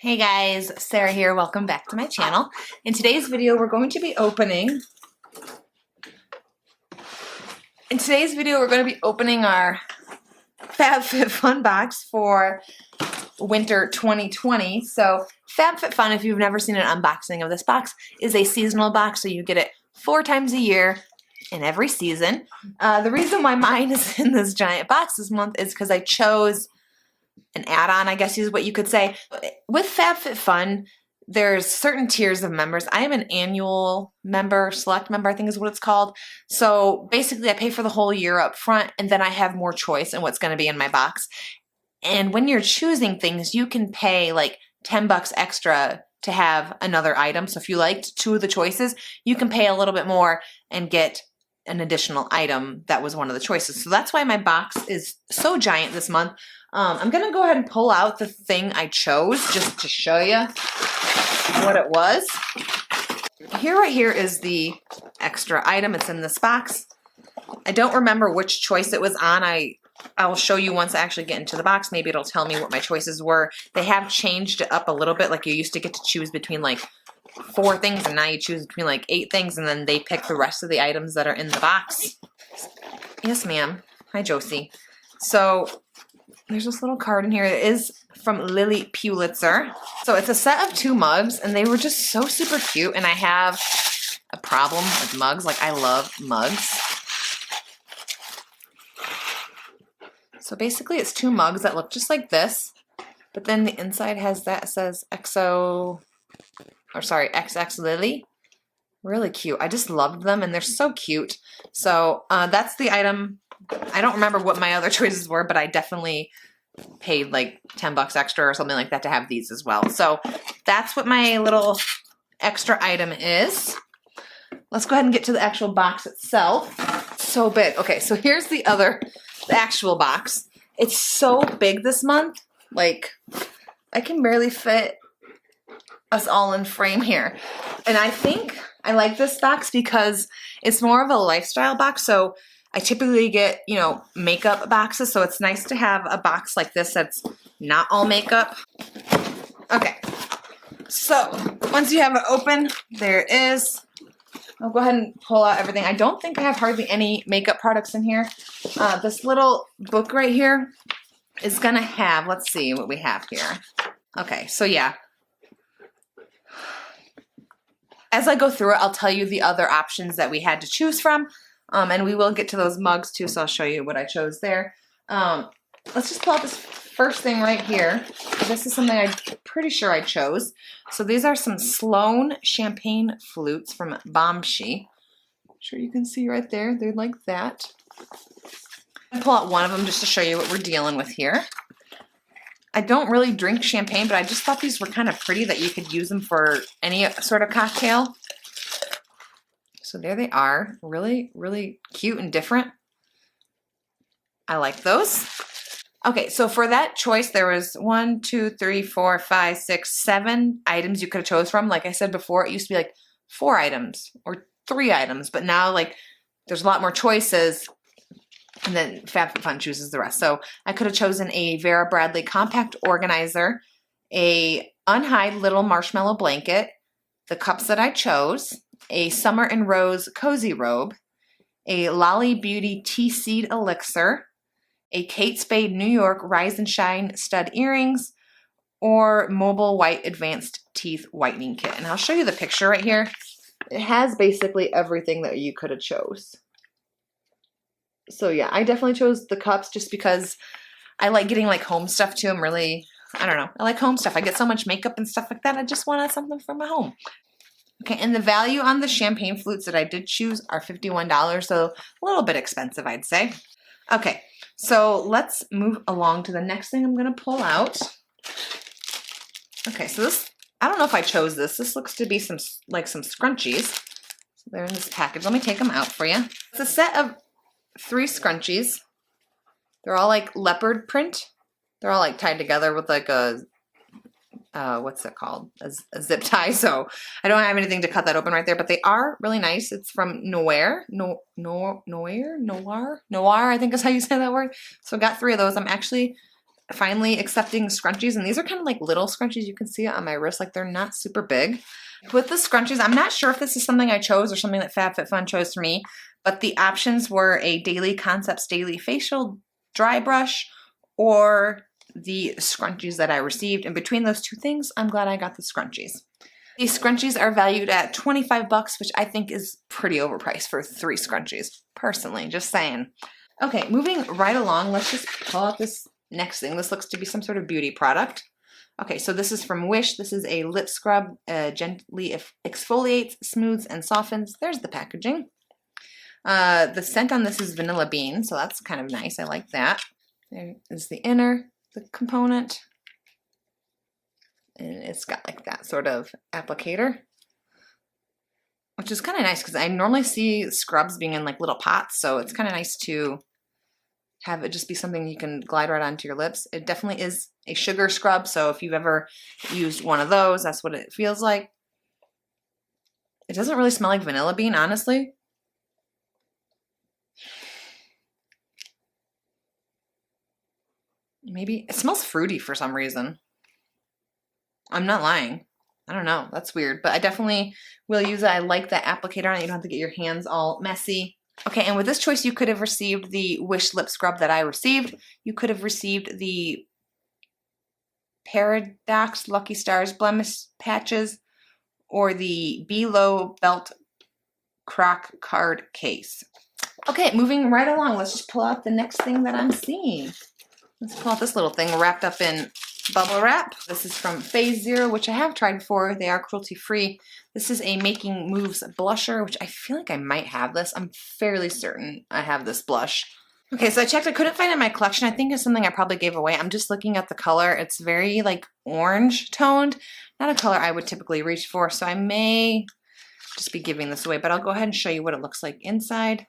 Hey guys, Sarah here. Welcome back to my channel. In today's video, we're going to be opening our FabFitFun box for winter 2020. So FabFitFun, if you've never seen an unboxing of this box, is a seasonal box, so you get it 4 times a year in every season. The reason why mine is in this giant box this month is because I chose an add-on, I guess is what you could say. With FabFitFun, there's certain tiers of members. I am an annual member, select member, I think is what it's called. So basically I pay for the whole year up front, and then I have more choice in what's going to be in my box. And when you're choosing things, you can pay like 10 bucks extra to have another item. So if you liked 2 of the choices, you can pay a little bit more and get an additional item that was one of the choices. So that's why my box is so giant this month. I'm going to go ahead and pull out the thing I chose just to show you what it was. Right here is the extra item. It's in this box. I don't remember which choice it was on. I'll show you once I actually get into the box. Maybe it'll tell me what my choices were. They have changed it up a little bit. Like you used to get to choose between like 4 things, and now you choose between like 8 things, and then they pick the rest of the items that are in the box. Yes, ma'am. Hi, Josie. So there's this little card in here. It is from Lily Pulitzer. So it's a set of 2 mugs, and they were just so super cute, and I have a problem with mugs. Like, I love mugs. So basically it's 2 mugs that look just like this, but then the inside has that, it says XX Lily. Really cute. I just loved them, and they're so cute. So that's the item. I don't remember what my other choices were, but I definitely paid like 10 bucks extra or something like that to have these as well. So that's what my little extra item is. Let's go ahead and get to the actual box itself. It's so big. Okay, so here's the actual box. It's so big this month. Like, I can barely fit us all in frame here. And I think I like this box because it's more of a lifestyle box. So I typically get, makeup boxes, so it's nice to have a box like this that's not all makeup. Okay, so once you have it open, there it is. I'll go ahead and pull out everything. I don't think I have hardly any makeup products in here. This little book right here is gonna have, let's see what we have here. Okay, so yeah. As I go through it, I'll tell you the other options that we had to choose from. And we will get to those mugs too, so I'll show you what I chose there. Let's just pull out this first thing right here. This is something I'm pretty sure I chose. So these are some Sloan champagne flutes from Bombshi. Sure you can see right there. They're like that. I'll pull out one of them just to show you what we're dealing with here. I don't really drink champagne, but I just thought these were kind of pretty that you could use them for any sort of cocktail. So there they are, really, really cute and different. I like those. Okay, so for that choice, there was 1, 2, 3, 4, 5, 6, 7 items you could have chose from. Like I said before, it used to be like 4 items or 3 items, but now like there's a lot more choices, and then FabFitFun chooses the rest. So I could have chosen a Vera Bradley compact organizer, a unhide little marshmallow blanket, the cups that I chose, a Summer and Rose cozy robe, a Lolly Beauty tea seed elixir, a Kate Spade New York Rise and Shine stud earrings, or Mobile White Advanced Teeth Whitening Kit. And I'll show you the picture right here. It has basically everything that you could have chose. So yeah, I definitely chose the cups just because I like getting like home stuff too. I don't know, I like home stuff. I get so much makeup and stuff like that. I just wanted something for my home. Okay, and the value on the champagne flutes that I did choose are $51, so a little bit expensive, I'd say. Okay, so let's move along to the next thing I'm going to pull out. Okay, so this, I don't know if I chose this. This looks to be some scrunchies. So they're in this package. Let me take them out for you. It's a set of 3 scrunchies. They're all like leopard print. They're all like tied together with like a what's it called? A zip tie. So I don't have anything to cut that open right there, but they are really nice. It's from Noir, I think is how you say that word. So I got 3 of those. I'm actually finally accepting scrunchies, and these are kind of like little scrunchies. You can see it on my wrist, like they're not super big. With the scrunchies, I'm not sure if this is something I chose or something that FabFitFun chose for me, but the options were a Daily Concepts Daily Facial Dry Brush or the scrunchies that I received. And between those two things, I'm glad I got the scrunchies. These scrunchies are valued at 25 bucks, which I think is pretty overpriced for 3 scrunchies, personally, just saying. Okay, moving right along, let's just pull out this next thing. This looks to be some sort of beauty product. Okay, so this is from Wish. This is a lip scrub, gently exfoliates, smooths, and softens. There's the packaging. The scent on this is vanilla bean, so that's kind of nice. I like that. There is the component. And it's got like that sort of applicator, which is kind of nice because I normally see scrubs being in like little pots, so it's kind of nice to have it just be something you can glide right onto your lips. It definitely is a sugar scrub, so if you've ever used one of those, that's what it feels like. It doesn't really smell like vanilla bean, honestly. Maybe it smells fruity for some reason. I'm not lying. I don't know. That's weird, but I definitely will use it. I like that applicator on it. You don't have to get your hands all messy. Okay, and with this choice, you could have received the Wish lip scrub that I received. You could have received the Paradox Lucky Stars blemish patches or the Below Belt Croc card case. Okay, moving right along. Let's just pull out the next thing that I'm seeing. Let's pull out this little thing wrapped up in bubble wrap. This is from Phase Zero, which I have tried before. They are cruelty-free. This is a Making Moves blusher, which I feel like I might have this. I'm fairly certain I have this blush. Okay, so I checked. I couldn't find it in my collection. I think it's something I probably gave away. I'm just looking at the color. It's very like orange toned. Not a color I would typically reach for, so I may just be giving this away, but I'll go ahead and show you what it looks like inside.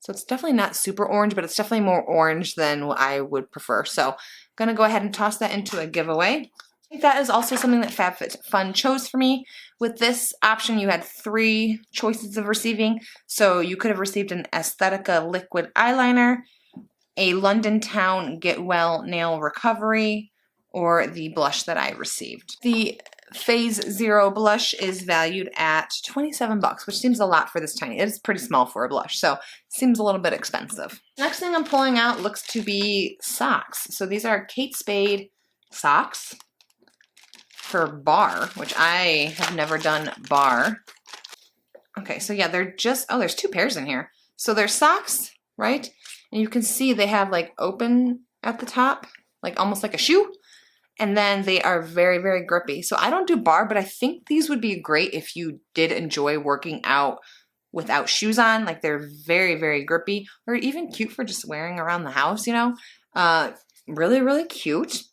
So it's definitely not super orange, but it's definitely more orange than what I would prefer. So I'm gonna go ahead and toss that into a giveaway. I think that is also something that FabFitFun chose for me. With this option, you had 3 choices of receiving. So you could have received an Aesthetica liquid eyeliner, a London Town Get Well Nail Recovery, or the blush that I received. The Phase Zero blush is valued at 27 bucks, which seems a lot for this tiny. It's pretty small for a blush, so seems a little bit expensive. Next thing I'm pulling out looks to be socks. So these are Kate Spade socks for bar, which I have never done bar. Okay, so yeah, they're just, oh, there's 2 pairs in here. So they're socks, right? And you can see they have like open at the top, like almost like a shoe. And then they are very, very grippy. So I don't do bar, but I think these would be great if you did enjoy working out without shoes on. Like they're very, very grippy, or even cute for just wearing around the house, you know? Really, really cute.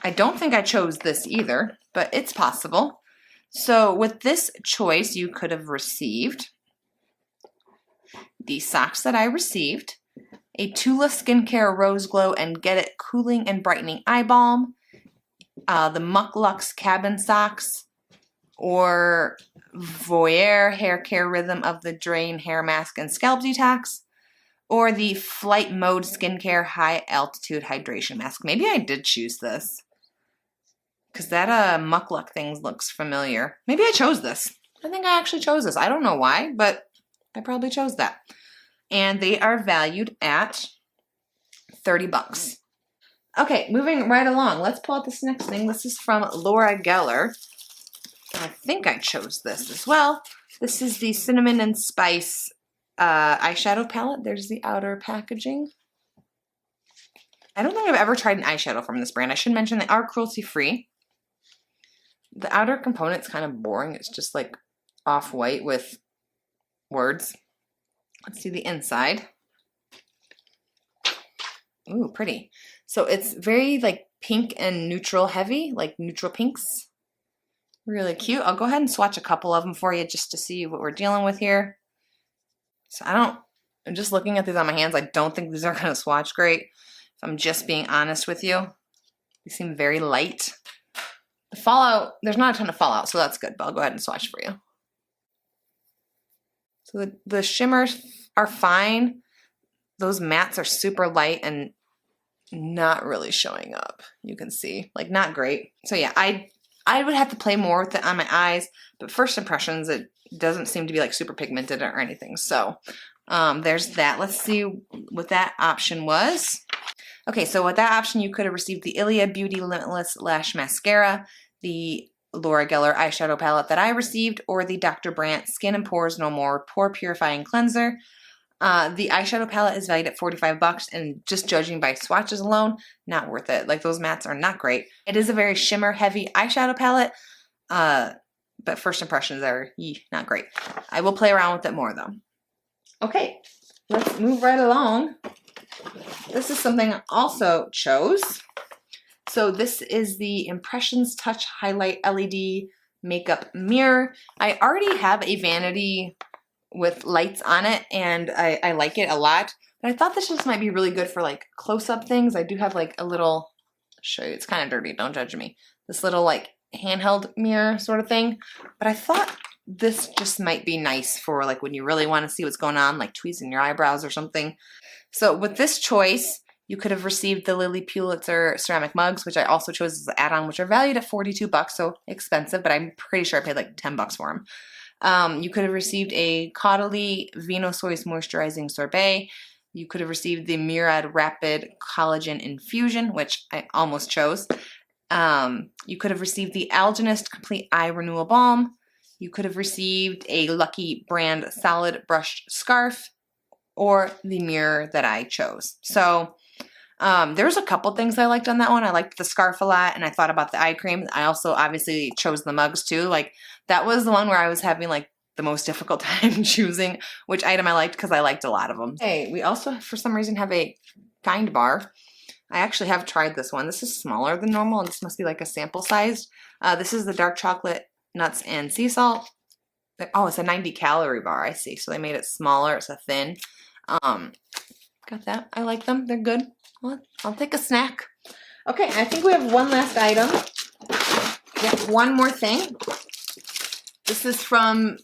I don't think I chose this either, but it's possible. So with this choice, you could have received the socks that I received, a Tula Skincare Rose Glow and Get It Cooling and Brightening Eye Balm, the Muck Lux Cabin Socks, or Voyeur Hair Care Rhythm of the Drain Hair Mask and Scalp Detox, or the Flight Mode Skincare High Altitude Hydration Mask. Maybe I did choose this, because that Muck Lux thing looks familiar. Maybe I chose this. I think I actually chose this. I don't know why, but I probably chose that. And they are valued at 30 bucks. Okay, moving right along. Let's pull out this next thing. This is from Laura Geller. I think I chose this as well. This is the Cinnamon and Spice eyeshadow palette. There's the outer packaging. I don't think I've ever tried an eyeshadow from this brand. I should mention they are cruelty-free. The outer component's kind of boring. It's just like off-white with words. Let's see the inside. Ooh, pretty. So it's very like pink and neutral heavy, like neutral pinks. Really cute. I'll go ahead and swatch a couple of them for you just to see what we're dealing with here. So I'm just looking at these on my hands. I don't think these are going to swatch great. If I'm just being honest with you. They seem very light. The fallout, there's not a ton of fallout, so that's good, but I'll go ahead and swatch for you. So the shimmers are fine. Those mattes are super light and not really showing up. You can see, like, not great. So yeah, I would have to play more with it on my eyes, but first impressions, it doesn't seem to be like super pigmented or anything. So there's that. Let's see what that option was. Okay, so with that option, you could have received the Ilia Beauty Limitless Lash Mascara, the Laura Geller eyeshadow palette that I received, or the Dr. Brandt Skin and Pores No More Pore Purifying Cleanser. The eyeshadow palette is valued at $45, and just judging by swatches alone, not worth it. Like, those mattes are not great. It is a very shimmer heavy eyeshadow palette, but first impressions are not great. I will play around with it more though. Okay, let's move right along. This is something I also chose. So this is the Impressions Touch Highlight LED Makeup Mirror. I already have a vanity with lights on it, and I like it a lot. But I thought this just might be really good for like close-up things. I do have like a little, I'll show you, it's kind of dirty, don't judge me. This little like handheld mirror sort of thing. But I thought this just might be nice for like when you really want to see what's going on, like tweezing your eyebrows or something. So with this choice, you could have received the Lily Pulitzer ceramic mugs, which I also chose as an add-on, which are valued at $42, so expensive, but I'm pretty sure I paid like $10 for them. You could have received a Caudalie Vino Soy's Moisturizing Sorbet. You could have received the Murad Rapid Collagen Infusion, which I almost chose. You could have received the Algenist Complete Eye Renewal Balm. You could have received a Lucky Brand Solid Brushed Scarf, or the mirror that I chose. So there's a couple things I liked on that one. I liked the scarf a lot, and I thought about the eye cream. I also obviously chose the mugs too. Like, that was the one where I was having like the most difficult time choosing which item I liked, because I liked a lot of them. Hey, we also for some reason have a Kind bar. I actually have tried this one. This is smaller than normal, and this must be like a sample size. This is the dark chocolate nuts and sea salt. Oh, it's a 90-calorie bar. I see. So they made it smaller. It's a thin. Got that. I like them. They're good. Well, I'll take a snack. Okay, I think we have one last item. We have one more thing. This is from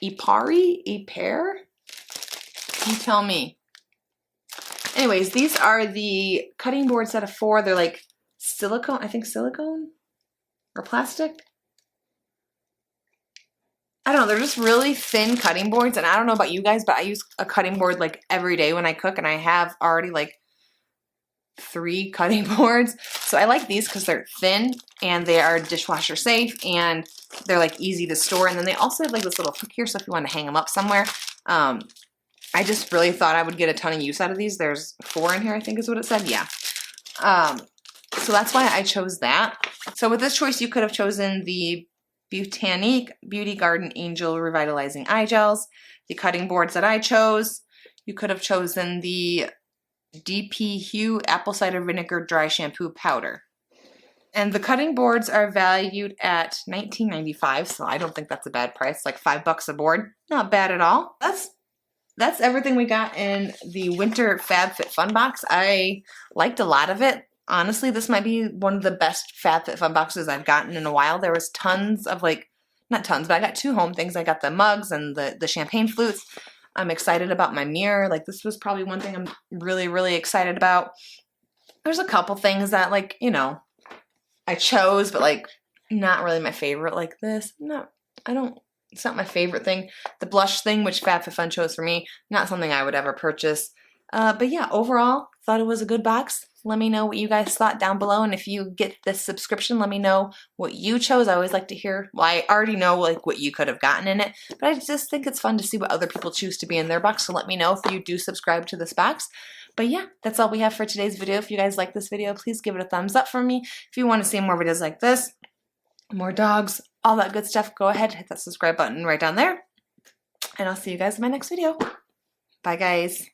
Ipare? You tell me. Anyways, these are the cutting board set of 4. They're like silicone, I think silicone or plastic. I don't know, they're just really thin cutting boards, and I don't know about you guys, but I use a cutting board like every day when I cook, and I have already like 3 cutting boards. So I like these because they're thin and they are dishwasher safe, and they're like easy to store. And then they also have like this little hook here, so if you want to hang them up somewhere. I just really thought I would get a ton of use out of these. There's 4 in here, I think is what it said. Yeah. So that's why I chose that. So with this choice, you could have chosen the Botanique Beauty Garden Angel Revitalizing Eye Gels, the cutting boards that I chose. You could have chosen the DP Hue Apple Cider Vinegar Dry Shampoo Powder. And the cutting boards are valued at $19.95, so I don't think that's a bad price, like $5 a board. Not bad at all. That's everything we got in the winter FabFitFun box. I liked a lot of it. Honestly, this might be one of the best FabFitFun boxes I've gotten in a while. There was tons of like, not tons, but I got 2 home things. I got the mugs and the champagne flutes. I'm excited about my mirror. Like, this was probably one thing I'm really, really excited about. There's a couple things that, like, you know, I chose, but like not really my favorite. Like this, it's not my favorite thing. The blush thing, which FabFitFun chose for me, not something I would ever purchase. But yeah, overall, thought it was a good box. Let me know what you guys thought down below, and if you get this subscription, let me know what you chose. I always like to hear, well, I already know like what you could have gotten in it, but I just think it's fun to see what other people choose to be in their box, so let me know if you do subscribe to this box. But yeah, that's all we have for today's video. If you guys like this video, please give it a thumbs up for me. If you want to see more videos like this, more dogs, all that good stuff, go ahead, hit that subscribe button right down there, and I'll see you guys in my next video. Bye, guys.